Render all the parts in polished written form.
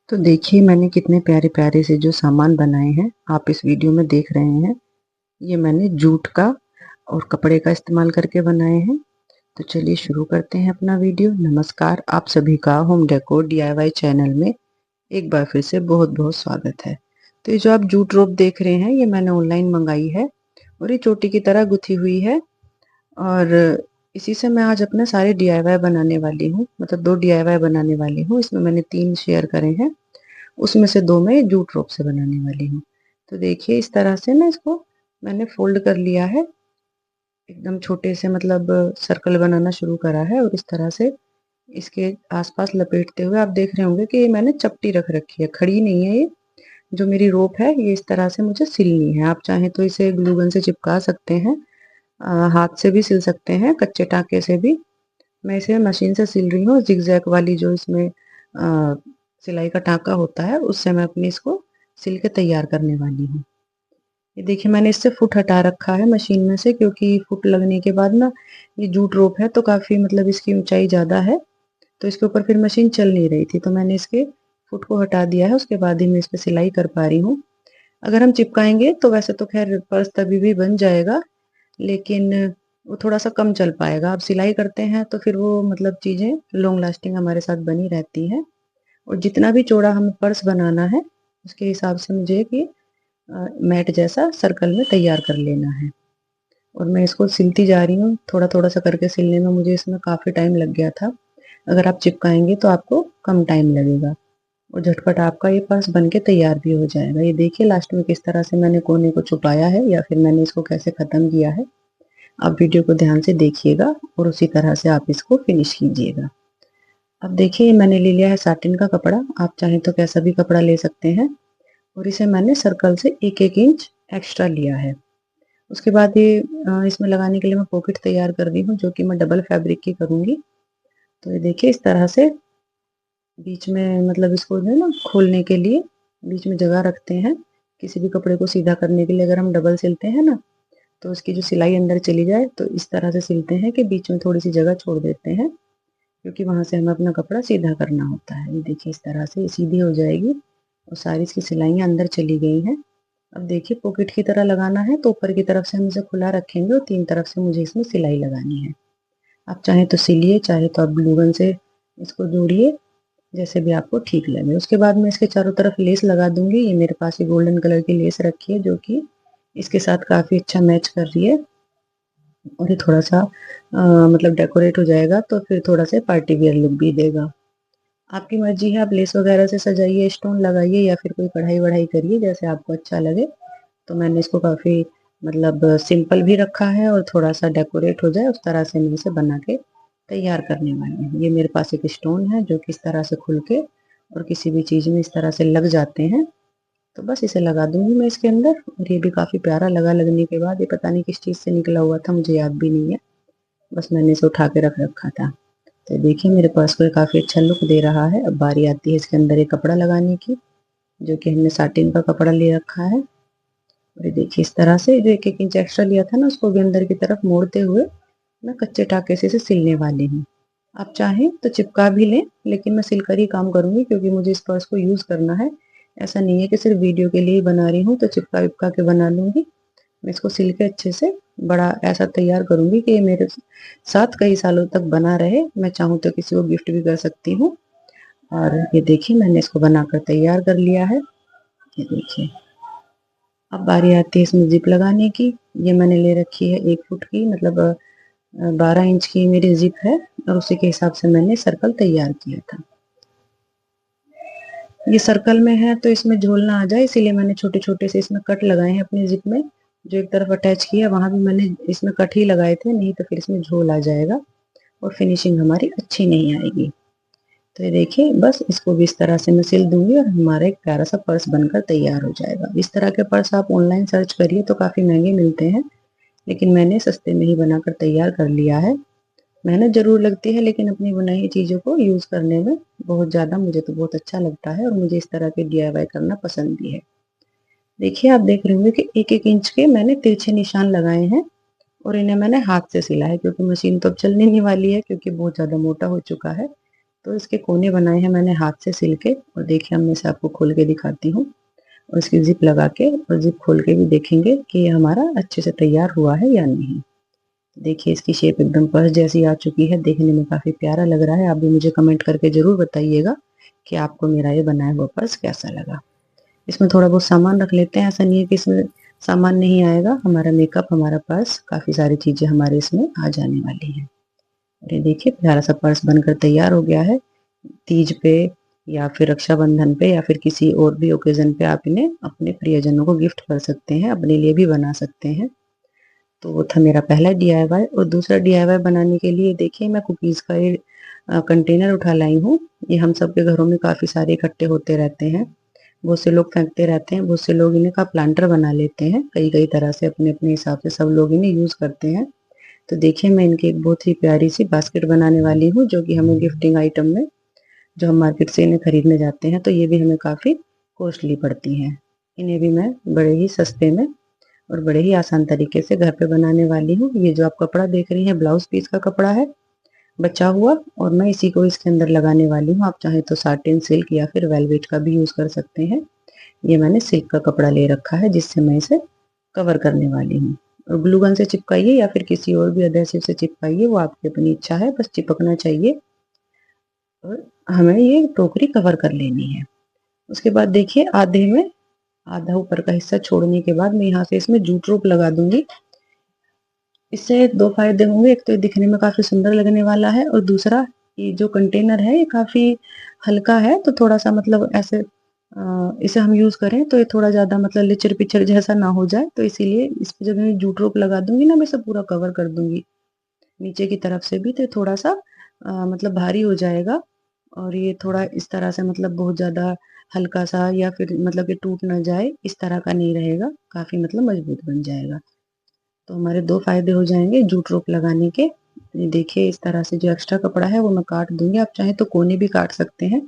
तो देखिए मैंने कितने प्यारे प्यारे से जो सामान बनाए हैं आप इस वीडियो में देख रहे हैं। ये मैंने जूट का और कपड़े का इस्तेमाल करके बनाए हैं। तो चलिए शुरू करते हैं अपना वीडियो। नमस्कार, आप सभी का होम डेकोर डीआईवाई चैनल में एक बार फिर से बहुत बहुत स्वागत है। तो ये जो आप जूट रोप देख रहे हैं ये मैंने ऑनलाइन मंगाई है और ये चोटी की तरह गुथी हुई है और इसी से मैं आज अपने सारे डीआईवाई बनाने वाली हूँ। मतलब 2 डीआईवाई बनाने वाली हूँ। इसमें मैंने 3 शेयर करे हैं, उसमें से 2 मैं जूट रोप से बनाने वाली हूँ। तो देखिए इस तरह से मैं इसको मैंने फोल्ड कर लिया है, एकदम छोटे से मतलब सर्कल बनाना शुरू करा है और इस तरह से इसके आसपास लपेटते हुए आप देख रहे होंगे कि ये मैंने चपटी रख रखी है, खड़ी नहीं है। ये जो मेरी रोप है ये इस तरह से मुझे सिलनी है। आप चाहें तो इसे ग्लू गन से चिपका सकते हैं, हाथ से भी सिल सकते हैं, कच्चे टाके से भी। मैं इसे मशीन से सिल रही हूँ, जिगजैग वाली जो इसमें सिलाई का टाँका होता है उससे मैं अपनी इसको सिल के तैयार करने वाली हूँ। ये देखिए मैंने इससे फुट हटा रखा है मशीन में से, क्योंकि फुट लगने के बाद ना ये जूट रोप है तो काफ़ी मतलब इसकी ऊंचाई ज़्यादा है, तो इसके ऊपर फिर मशीन चल नहीं रही थी, तो मैंने इसके फुट को हटा दिया है। उसके बाद ही मैं इस पर सिलाई कर पा रही हूँ। अगर हम चिपकाएंगे तो वैसे तो खैर पर्स तभी भी बन जाएगा, लेकिन वो थोड़ा सा कम चल पाएगा। अब सिलाई करते हैं तो फिर वो मतलब चीज़ें लॉन्ग लास्टिंग हमारे साथ बनी रहती हैं। और जितना भी चौड़ा हमें पर्स बनाना है उसके हिसाब से मुझे कि मैट जैसा सर्कल में तैयार कर लेना है। और मैं इसको सिलती जा रही हूँ, थोड़ा थोड़ा सा करके सिलने में मुझे इसमें काफ़ी टाइम लग गया था। अगर आप चिपकाएंगे तो आपको कम टाइम लगेगा और झटपट आपका ये पर्स बन के तैयार भी हो जाएगा। ये देखिए लास्ट में किस तरह से मैंने कोने को छुपाया है या फिर मैंने इसको कैसे ख़त्म किया है। आप वीडियो को ध्यान से देखिएगा और उसी तरह से आप इसको फिनिश कीजिएगा। अब देखिए मैंने ले लिया है साटिन का कपड़ा, आप चाहें तो कैसा भी कपड़ा ले सकते हैं। और इसे मैंने सर्कल से 1-1 इंच एक्स्ट्रा लिया है। उसके बाद ये इसमें लगाने के लिए मैं पॉकेट तैयार कर रही हूँ, जो कि मैं डबल फैब्रिक की करूँगी। तो ये देखिए इस तरह से बीच में मतलब इसको जो है ना खोलने के लिए बीच में जगह रखते हैं। किसी भी कपड़े को सीधा करने के लिए अगर हम डबल सिलते हैं ना तो उसकी जो सिलाई अंदर चली जाए, तो इस तरह से सिलते हैं कि बीच में थोड़ी सी जगह छोड़ देते हैं, क्योंकि वहाँ से हमें अपना कपड़ा सीधा करना होता है। ये देखिए इस तरह से ये सीधी हो जाएगी और सारी इसकी सिलाइयाँ अंदर चली गई हैं। अब देखिए पॉकेट की तरह लगाना है तो ऊपर की तरफ से हम इसे खुला रखेंगे और 3 तरफ से मुझे इसमें सिलाई लगानी है। आप चाहे तो सिलिए, चाहे तो आप ग्लू गन से इसको जोड़िए, जैसे भी आपको ठीक लगे। उसके बाद मैं इसके चारों तरफ लेस लगा दूंगी। ये मेरे पास ये गोल्डन कलर की लेस रखी है जो कि इसके साथ काफ़ी अच्छा मैच कर रही है और ये थोड़ा सा मतलब डेकोरेट हो जाएगा तो फिर थोड़ा सा पार्टी वियर लुक भी देगा। आपकी मर्जी है, आप लेस वगैरह से सजाइए, स्टोन लगाइए या फिर कोई कढ़ाई वढ़ाई करिए, जैसे आपको अच्छा लगे। तो मैंने इसको काफ़ी मतलब सिंपल भी रखा है और थोड़ा सा डेकोरेट हो जाए उस तरह से मैं इसे बना के तैयार करने वाली हूँ। ये मेरे पास एक स्टोन है जो कि इस तरह से खुल के और किसी भी चीज़ में इस तरह से लग जाते हैं। तो बस इसे लगा दूंगी मैं इसके अंदर और ये भी काफ़ी प्यारा लगा लगने के बाद। ये पता नहीं किस चीज़ से निकला हुआ था, मुझे याद भी नहीं है, बस मैंने इसे उठा के रख रखा था। तो देखिए मेरे पर्स को काफ़ी अच्छा लुक दे रहा है। अब बारी आती है इसके अंदर एक कपड़ा लगाने की, जो कि हमने साटिन का कपड़ा ले रखा है। और ये देखिए इस तरह से जो 1-1 इंच एक्स्ट्रा लिया था ना उसको भी अंदर की तरफ मोड़ते हुए मैं कच्चे टाके से इसे सिलने वाली हूँ। आप चाहें तो चिपका भी लें, लेकिन मैं सिलकर ही काम करूँगी क्योंकि मुझे इस पर्स को यूज़ करना है। ऐसा नहीं है कि सिर्फ वीडियो के लिए ही बना रही हूँ तो चिपका विपका के बना लूँगी। मैं इसको सिल के अच्छे से बड़ा ऐसा तैयार करूँगी कि ये मेरे साथ कई सालों तक बना रहे। मैं चाहूँ तो किसी को गिफ्ट भी कर सकती हूँ। और ये देखिए मैंने इसको बनाकर तैयार कर लिया है। ये देखिए अब बारी आती है इसमें जिप लगाने की। ये मैंने ले रखी है 1 फुट की, मतलब 12 इंच की मेरी जिप है और उसी के हिसाब से मैंने सर्कल तैयार किया था। ये सर्कल में है तो इसमें झोल ना आ जाए, इसीलिए मैंने छोटे छोटे से इसमें कट लगाए हैं अपनी जिप में। जो एक तरफ अटैच किया वहां भी मैंने इसमें कट ही लगाए थे, नहीं तो फिर इसमें झोल आ जाएगा और फिनिशिंग हमारी अच्छी नहीं आएगी। तो ये देखिए बस इसको भी इस तरह से मैं सिल दूंगी और हमारा एक प्यारा सा पर्स बनकर तैयार हो जाएगा। इस तरह के पर्स आप ऑनलाइन सर्च करिए तो काफ़ी महंगे मिलते हैं, लेकिन मैंने सस्ते में ही बनाकर तैयार कर लिया है। मेहनत ज़रूर लगती है लेकिन अपनी बनाई हुई चीज़ों को यूज़ करने में बहुत ज़्यादा मुझे तो बहुत अच्छा लगता है और मुझे इस तरह के डीआईवाई करना पसंद भी है। देखिए आप देख रहे होंगे कि 1-1 इंच के मैंने तिरछे निशान लगाए हैं और इन्हें मैंने हाथ से सिला है, क्योंकि मशीन तो अब चलने नहीं वाली है, क्योंकि बहुत ज़्यादा मोटा हो चुका है। तो इसके कोने बनाए हैं मैंने हाथ से सिल के, और देखिए अब मैं इसे आपको खोल के दिखाती हूँ और इसकी जिप लगा के और जिप खोल के भी देखेंगे कि ये हमारा अच्छे से तैयार हुआ है या नहीं। देखिए इसकी शेप एकदम पर्स जैसी आ चुकी है, देखने में काफ़ी प्यारा लग रहा है। आप भी मुझे कमेंट करके ज़रूर बताइएगा कि आपको मेरा ये बनाया हुआ पर्स कैसा लगा। इसमें थोड़ा बहुत सामान रख लेते हैं, ऐसा नहीं है कि इसमें सामान नहीं आएगा। हमारा मेकअप, हमारा पर्स, काफ़ी सारी चीज़ें हमारे इसमें आ जाने वाली हैं। और ये देखिए प्यारा सा पर्स बनकर तैयार हो गया है। तीज पे या फिर रक्षाबंधन पे या फिर किसी और भी ओकेज़न पे आप इन्हें अपने प्रियजनों को गिफ्ट कर सकते हैं, अपने लिए भी बना सकते हैं। तो वो था मेरा पहला डीआईवाई। और दूसरा डीआईवाई बनाने के लिए देखिए मैं कुकीज़ का ये कंटेनर उठा लाई हूँ। ये हम सब के घरों में काफ़ी सारे इकट्ठे होते रहते हैं। बहुत से लोग फेंकते रहते हैं, बहुत से लोग इन्हें का प्लांटर बना लेते हैं। कई-कई तरह से अपने-अपने हिसाब से सब लोग इन्हें यूज़ करते हैं। तो देखिए मैं इनकी एक बहुत ही प्यारी सी बास्केट बनाने वाली हूँ, जो कि हमें गिफ्टिंग आइटम में जो हम मार्केट से इन्हें खरीदने जाते हैं तो ये भी हमें काफ़ी कॉस्टली पड़ती हैं। इन्हें भी मैं बड़े ही सस्ते में और बड़े ही आसान तरीके से घर पे बनाने वाली हूँ। ये जो आप कपड़ा देख रही हैं ब्लाउज़ पीस का कपड़ा है बचा हुआ, और मैं इसी को इसके अंदर लगाने वाली हूँ। आप चाहें तो साटिन, सिल्क या फिर वेलवेट का भी यूज़ कर सकते हैं। ये मैंने सिल्क का कपड़ा ले रखा है जिससे मैं इसे कवर करने वाली हूँ। और ग्लू गन से चिपकाइए या फिर किसी और भी एडहेसिव से चिपकाइए, वो आपकी अपनी इच्छा है, बस चिपकना चाहिए। और हमें ये टोकरी कवर कर लेनी है। उसके बाद देखिए आधा ऊपर का हिस्सा छोड़ने के बाद मैं यहाँ से इसमें जूट रोप लगा दूंगी। इससे दो फायदे होंगे, एक तो ये दिखने में काफी सुंदर लगने वाला है, और दूसरा ये जो कंटेनर है ये काफी हल्का है, तो थोड़ा सा मतलब ऐसे इसे हम यूज करें तो ये थोड़ा ज्यादा मतलब लिचर पिचर जैसा ना हो जाए, तो इसीलिए इस पे जब मैं जूट रोप लगा दूंगी ना, मैं इसे पूरा कवर कर दूंगी नीचे की तरफ से भी, तो थोड़ा सा मतलब भारी हो जाएगा। और ये थोड़ा इस तरह से मतलब बहुत ज़्यादा हल्का सा या फिर मतलब कि टूट ना जाए इस तरह का नहीं रहेगा, काफ़ी मतलब मजबूत बन जाएगा। तो हमारे दो फायदे हो जाएंगे जूट रोप लगाने के। ये देखिए इस तरह से जो एक्स्ट्रा कपड़ा है वो मैं काट दूंगी, आप चाहें तो कोने भी काट सकते हैं,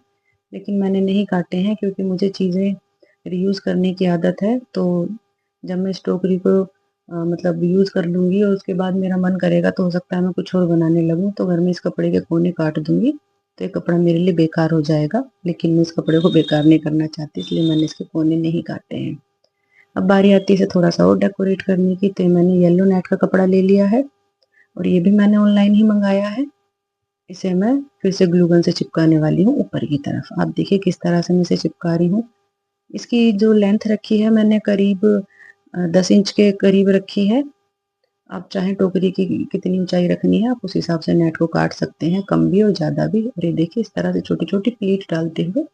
लेकिन मैंने नहीं काटे हैं क्योंकि मुझे चीज़ें रीयूज़ करने की आदत है। तो जब मैं इस टोकरी को मतलब यूज़ कर लूँगी और उसके बाद मेरा मन करेगा तो हो सकता है मैं कुछ और बनाने लगूँ, तो घर में इस कपड़े के कोने काट दूँगी, तो ये कपड़ा मेरे लिए बेकार हो जाएगा। लेकिन मैं इस कपड़े को बेकार नहीं करना चाहती, इसलिए मैंने इसके कोने नहीं काटे हैं। अब बारी आती है इसे थोड़ा-सा और डेकोरेट करने की, तो मैंने येलो नेट का कपड़ा ले लिया है और ये भी मैंने ऑनलाइन ही मँगाया है। इसे मैं फिर से ग्लू गन से चिपकाने वाली हूँ ऊपर की तरफ। आप देखिए किस तरह से मैं इसे चिपका रही हूँ। इसकी जो लेंथ रखी है मैंने करीब 10 इंच के करीब रखी है। आप चाहें टोकरी की कितनी ऊंचाई रखनी है आप उस हिसाब से नेट को काट सकते हैं, कम भी और ज़्यादा भी। और ये देखिए इस तरह से छोटी-छोटी प्लीट डालते हुए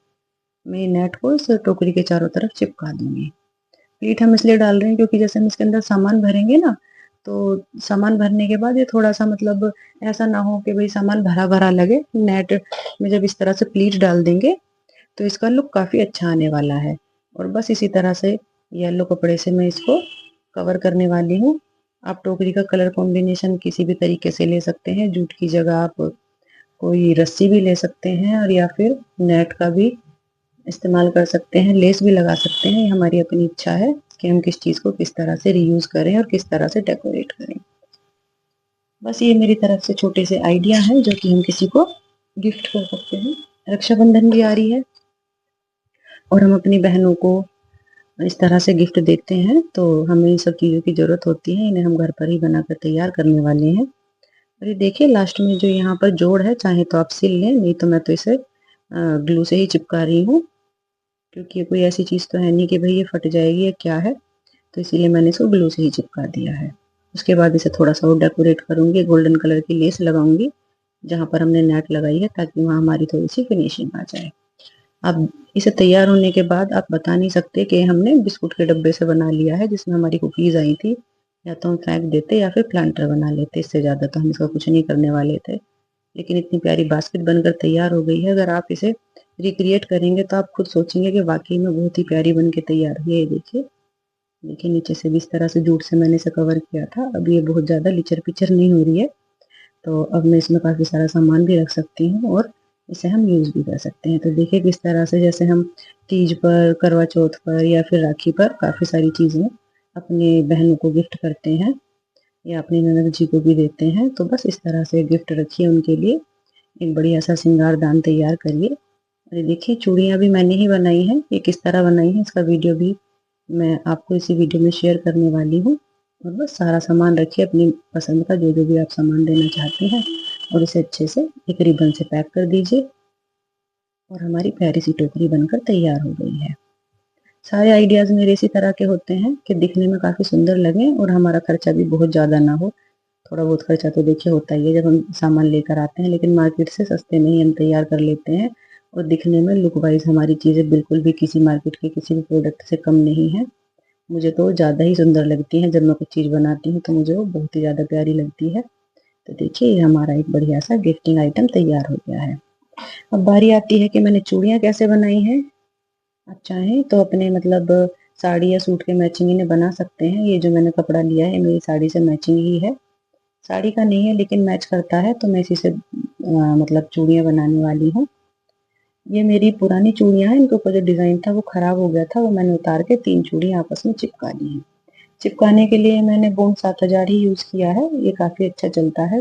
मैं नेट को इस टोकरी के चारों तरफ चिपका दूंगी। प्लीट हम इसलिए डाल रहे हैं क्योंकि जैसे हम इसके अंदर सामान भरेंगे ना, तो सामान भरने के बाद ये थोड़ा-सा मतलब ऐसा ना हो कि भई सामान भरा-भरा लगे। नेट में जब इस तरह से प्लीट डाल देंगे तो इसका लुक काफ़ी अच्छा आने वाला है। और बस इसी तरह से येलो कपड़े से मैं इसको कवर करने वाली हूँ। आप टोकरी का कलर कॉम्बिनेशन किसी भी तरीके से ले सकते हैं। जूट की जगह आप कोई रस्सी भी ले सकते हैं और या फिर नेट का भी इस्तेमाल कर सकते हैं, लेस भी लगा सकते हैं। ये हमारी अपनी इच्छा है कि हम किस चीज़ को किस तरह से रीयूज़ करें और किस तरह से डेकोरेट करें। बस ये मेरी तरफ से छोटे से आइडिया हैं जो कि हम किसी को गिफ्ट कर सकते हैं। रक्षाबंधन भी आ रही है और हम अपनी बहनों को इस तरह से गिफ्ट देते हैं, तो हमें इन सब चीज़ों की ज़रूरत होती है। इन्हें हम घर पर ही बनाकर तैयार करने वाले हैं। और ये देखिए लास्ट में जो यहाँ पर जोड़ है, चाहे तो आप सिल लें, नहीं तो मैं तो इसे ग्लू से ही चिपका रही हूँ, क्योंकि ये कोई ऐसी चीज़ तो है नहीं कि भाई ये फट जाएगी या क्या है, तो इसीलिए मैंने इसको ग्लू से ही चिपका दिया है। उसके बाद इसे थोड़ा सा और डेकोरेट करूँगी, गोल्डन कलर की लेस लगाऊंगी जहाँ पर हमने नेट लगाई है, ताकि वहाँ हमारी थोड़ी सी फिनिशिंग आ जाए। अब इसे तैयार होने के बाद आप बता नहीं सकते कि हमने बिस्कुट के डब्बे से बना लिया है जिसमें हमारी कुकीज़ आई थी। या तो हम फेंक देते या फिर प्लांटर बना लेते, इससे ज़्यादा तो हम इसका कुछ नहीं करने वाले थे। लेकिन इतनी प्यारी बास्केट बनकर तैयार हो गई है। अगर आप इसे रिक्रिएट करेंगे तो आप खुद सोचेंगे कि वाकई में बहुत ही प्यारी बन के तैयार हुई है। ये देखिए, देखिए नीचे से भी इस तरह से जूट से मैंने इसे कवर किया था। अब ये बहुत ज़्यादा लिचर पिचर नहीं हो रही है, तो अब मैं इसमें काफ़ी सारा सामान भी रख सकती हूँ और इसे हम यूज़ भी कर सकते हैं। तो देखिए किस तरह से जैसे हम तीज पर, करवा चौथ पर या फिर राखी पर काफ़ी सारी चीज़ें अपनी बहनों को गिफ्ट करते हैं या अपनी ननद जी को भी देते हैं। तो बस इस तरह से गिफ्ट रखिए उनके लिए, एक बढ़िया सा श्रृंगारदान तैयार करिए। और ये देखिए चूड़ियाँ भी मैंने ही बनाई हैं, ये किस तरह बनाई है इसका वीडियो भी मैं आपको इसी वीडियो में शेयर करने वाली हूँ। और बस सारा सामान रखिए अपनी पसंद का, जो जो भी आप सामान देना चाहते हैं, और इसे अच्छे से एक रिबन से पैक कर दीजिए। और हमारी प्यारी सी टोकरी बनकर तैयार हो गई है। सारे आइडियाज़ मेरे इसी तरह के होते हैं कि दिखने में काफ़ी सुंदर लगें और हमारा खर्चा भी बहुत ज़्यादा ना हो। थोड़ा बहुत खर्चा तो देखिए होता ही है जब हम सामान लेकर आते हैं, लेकिन मार्केट से सस्ते में ही हम तैयार कर लेते हैं और दिखने में लुक वाइज हमारी चीज़ें बिल्कुल भी किसी मार्केट के किसी भी प्रोडक्ट से कम नहीं है। मुझे तो ज़्यादा ही सुंदर लगती हैं, जब मैं कुछ चीज़ बनाती हूँ तो मुझे वो बहुत ही ज़्यादा प्यारी लगती है। तो देखिए ये हमारा एक बढ़िया सा गिफ्टिंग आइटम तैयार हो गया है। अब बारी आती है कि मैंने चूड़ियाँ कैसे बनाई हैं। आप चाहें तो अपने मतलब साड़ी या सूट के मैचिंग इन्हें बना सकते हैं। ये जो मैंने कपड़ा लिया है मेरी साड़ी से मैचिंग ही है, साड़ी का नहीं है लेकिन मैच करता है, तो मैं इसी से मतलब चूड़ियाँ बनाने वाली हूँ। ये मेरी पुरानी चूड़ियाँ हैं, इनके ऊपर जो डिज़ाइन था वो ख़राब हो गया था, वो मैंने उतार के 3 चूड़ियाँ आपस में चिपका ली हैं। चिपकाने के लिए मैंने बॉन्ड 7000 ही यूज़ किया है, ये काफ़ी अच्छा चलता है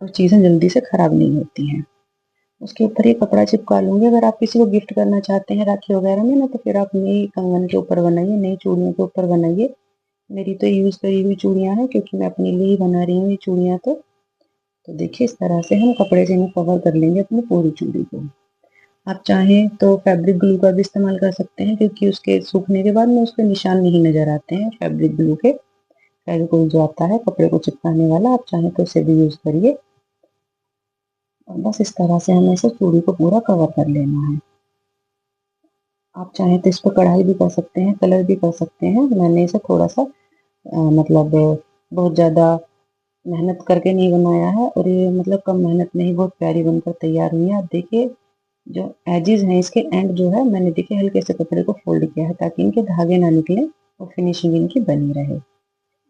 और चीज़ें जल्दी से ख़राब नहीं होती हैं। उसके ऊपर ये कपड़ा चिपका लूँगी। अगर आप किसी को गिफ्ट करना चाहते हैं राखी वगैरह में ना, तो फिर आप नई कंगन के ऊपर बनाइए, नई चूड़ियों के ऊपर बनाइए। मेरी तो यूज़ करी हुई चूड़ियाँ हैं क्योंकि मैं अपने लिए ही बना रही हूँ ये चूड़ियाँ तो देखिए इस तरह से हम कपड़े से इन्हें कवर कर लेंगे अपनी पूरी चूड़ी को। आप चाहें तो फैब्रिक ग्लू का भी इस्तेमाल कर सकते हैं, क्योंकि उसके सूखने के बाद में उसके निशान नहीं नज़र आते हैं फैब्रिक ग्लू के। फेविकोल जो आता है कपड़े को चिपकाने वाला, आप चाहें तो उसे भी यूज़ करिए। और बस इस तरह से हमें इसे चूड़ी को पूरा कवर कर लेना है। आप चाहें तो इस पर कढ़ाई भी कर सकते हैं, कलर भी कर सकते हैं। मैंने इसे थोड़ा सा मतलब बहुत ज़्यादा मेहनत करके नहीं बनाया है, और ये मतलब कम मेहनत में ही बहुत प्यारी बनकर तैयार हुई है। आप देखिए जो एजेस हैं इसके एंड जो है मैंने देखिए हल्के से कपड़े को फोल्ड किया है ताकि इनके धागे ना निकले और फिनिशिंग इनकी बनी रहे।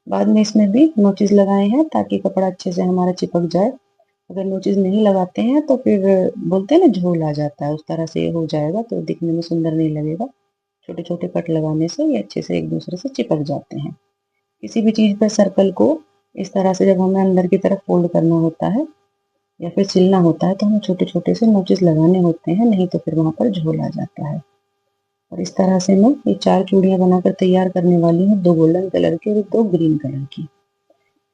बाद में इसमें भी नोचेस लगाए हैं ताकि कपड़ा अच्छे से हमारा चिपक जाए। अगर नोचेस नहीं लगाते हैं तो फिर बोलते हैं ना झोल आ जाता है, उस तरह से ये हो जाएगा तो दिखने में सुंदर नहीं लगेगा। छोटे छोटे कट लगाने से ये अच्छे से एक दूसरे से चिपक जाते हैं। किसी भी चीज़ पर सर्कल को इस तरह से जब हमें अंदर की तरफ फोल्ड करना होता है या फिर सिलना होता है तो हमें छोटे छोटे से नोचेस लगाने होते हैं, नहीं तो फिर वहाँ पर झोल आ जाता है। और इस तरह से मैं ये 4 चूड़ियाँ बनाकर तैयार करने वाली हूँ, 2 गोल्डन कलर की और 2 ग्रीन कलर की।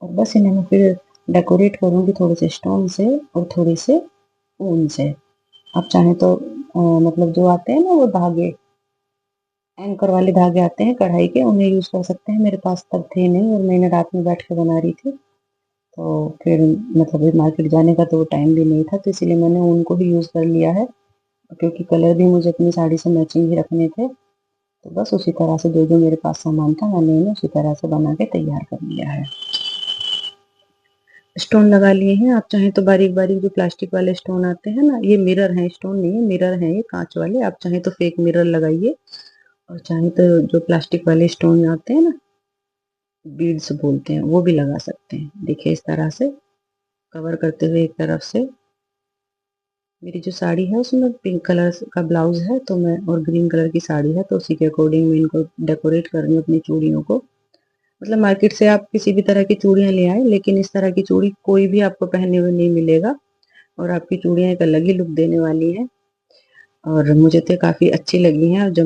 और बस इन्हें मैं फिर डेकोरेट करूँगी थोड़े से स्टोन से और थोड़े से ऊन से। आप चाहें तो मतलब जो आते हैं ना वो धागे, एंकर वाले धागे आते हैं कढ़ाई के, उन्हें यूज़ कर सकते हैं। मेरे पास तब थे नहीं और मैंने रात में बैठ के बना रही थी, तो फिर मतलब मार्केट जाने का तो टाइम भी नहीं था, तो इसीलिए मैंने ऊन को ही यूज़ कर लिया है। क्योंकि कलर भी मुझे अपनी साड़ी से मैचिंग ही रखने थे, तो बस उसी तरह से जो जो मेरे पास सामान था मैंने इन्हें उसी तरह से बना के तैयार कर लिया है। स्टोन लगा लिए हैं। आप चाहें तो बारीक बारीक जो प्लास्टिक वाले स्टोन आते हैं ना, ये मिरर हैं, स्टोन नहीं है, मिरर हैं ये कांच वाले। आप चाहें तो फेक मिरर लगाइए और चाहें तो जो प्लास्टिक वाले स्टोन आते हैं ना, बीड्स बोलते हैं, वो भी लगा सकते हैं। देखिए इस तरह से कवर करते हुए एक तरफ से। मेरी जो साड़ी है उसमें पिंक कलर का ब्लाउज है, तो मैं और ग्रीन कलर की साड़ी है, तो उसी के अकॉर्डिंग मैं इनको डेकोरेट कर रही हूँ अपनी चूड़ियों को। मतलब मार्केट से आप किसी भी तरह की चूड़ियाँ ले आए, लेकिन इस तरह की चूड़ी कोई भी आपको पहने हुए नहीं मिलेगा और आपकी चूड़ियाँ एक अलग ही लुक देने वाली है। और मुझे तो काफ़ी अच्छी लगी हैं। और जब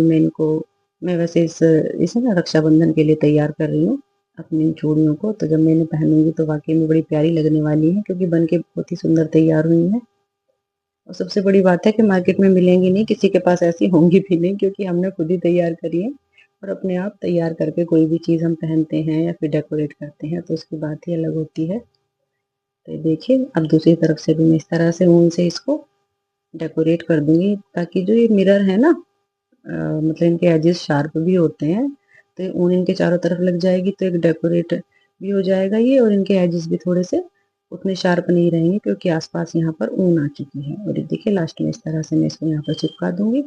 मैं वैसे इसे ना रक्षाबंधन के लिए तैयार कर रही हूँ अपनी इन चूड़ियों को, तो जब मैं इन्हें पहनूंगी तो वाकई में बड़ी प्यारी लगने वाली है, क्योंकि बन के बहुत ही सुंदर तैयार हुई है। और सबसे बड़ी बात है कि मार्केट में मिलेंगी नहीं, किसी के पास ऐसी होंगी भी नहीं, क्योंकि हमने खुद ही तैयार करी है। और अपने आप तैयार करके कोई भी चीज़ हम पहनते हैं या फिर डेकोरेट करते हैं तो उसकी बात ही अलग होती है। तो देखिए अब दूसरी तरफ से भी मैं इस तरह से ऊन से इसको डेकोरेट कर दूंगी, ताकि जो ये मिरर है ना मतलब इनके एजेस शार्प भी होते हैं, तो ये ऊन इनके चारों तरफ लग जाएगी तो एक डेकोरेट भी हो जाएगा ये, और इनके एजेस भी थोड़े से उतने शार्प नहीं रहेंगे क्योंकि आसपास यहाँ पर ऊन आ चुकी है। और ये देखिए लास्ट में इस तरह से मैं इसको यहाँ पर चिपका दूंगी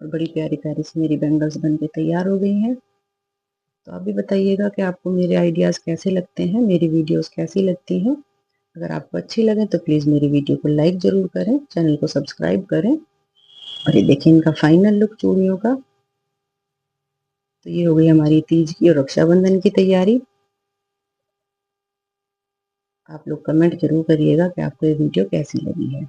और बड़ी प्यारी प्यारी सी मेरी बैंगल्स बन के तैयार हो गई हैं। तो आप भी बताइएगा कि आपको मेरे आइडियाज़ कैसे लगते हैं, मेरी वीडियोस कैसी लगती हैं। अगर आपको अच्छी लगे तो प्लीज़ मेरी वीडियो को लाइक ज़रूर करें, चैनल को सब्सक्राइब करें। और ये देखिए इनका फाइनल लुक चूड़ियों का। तो ये हो गई हमारी तीज की और रक्षाबंधन की तैयारी। आप लोग कमेंट ज़रूर करिएगा कि आपको ये वीडियो कैसी लगी है।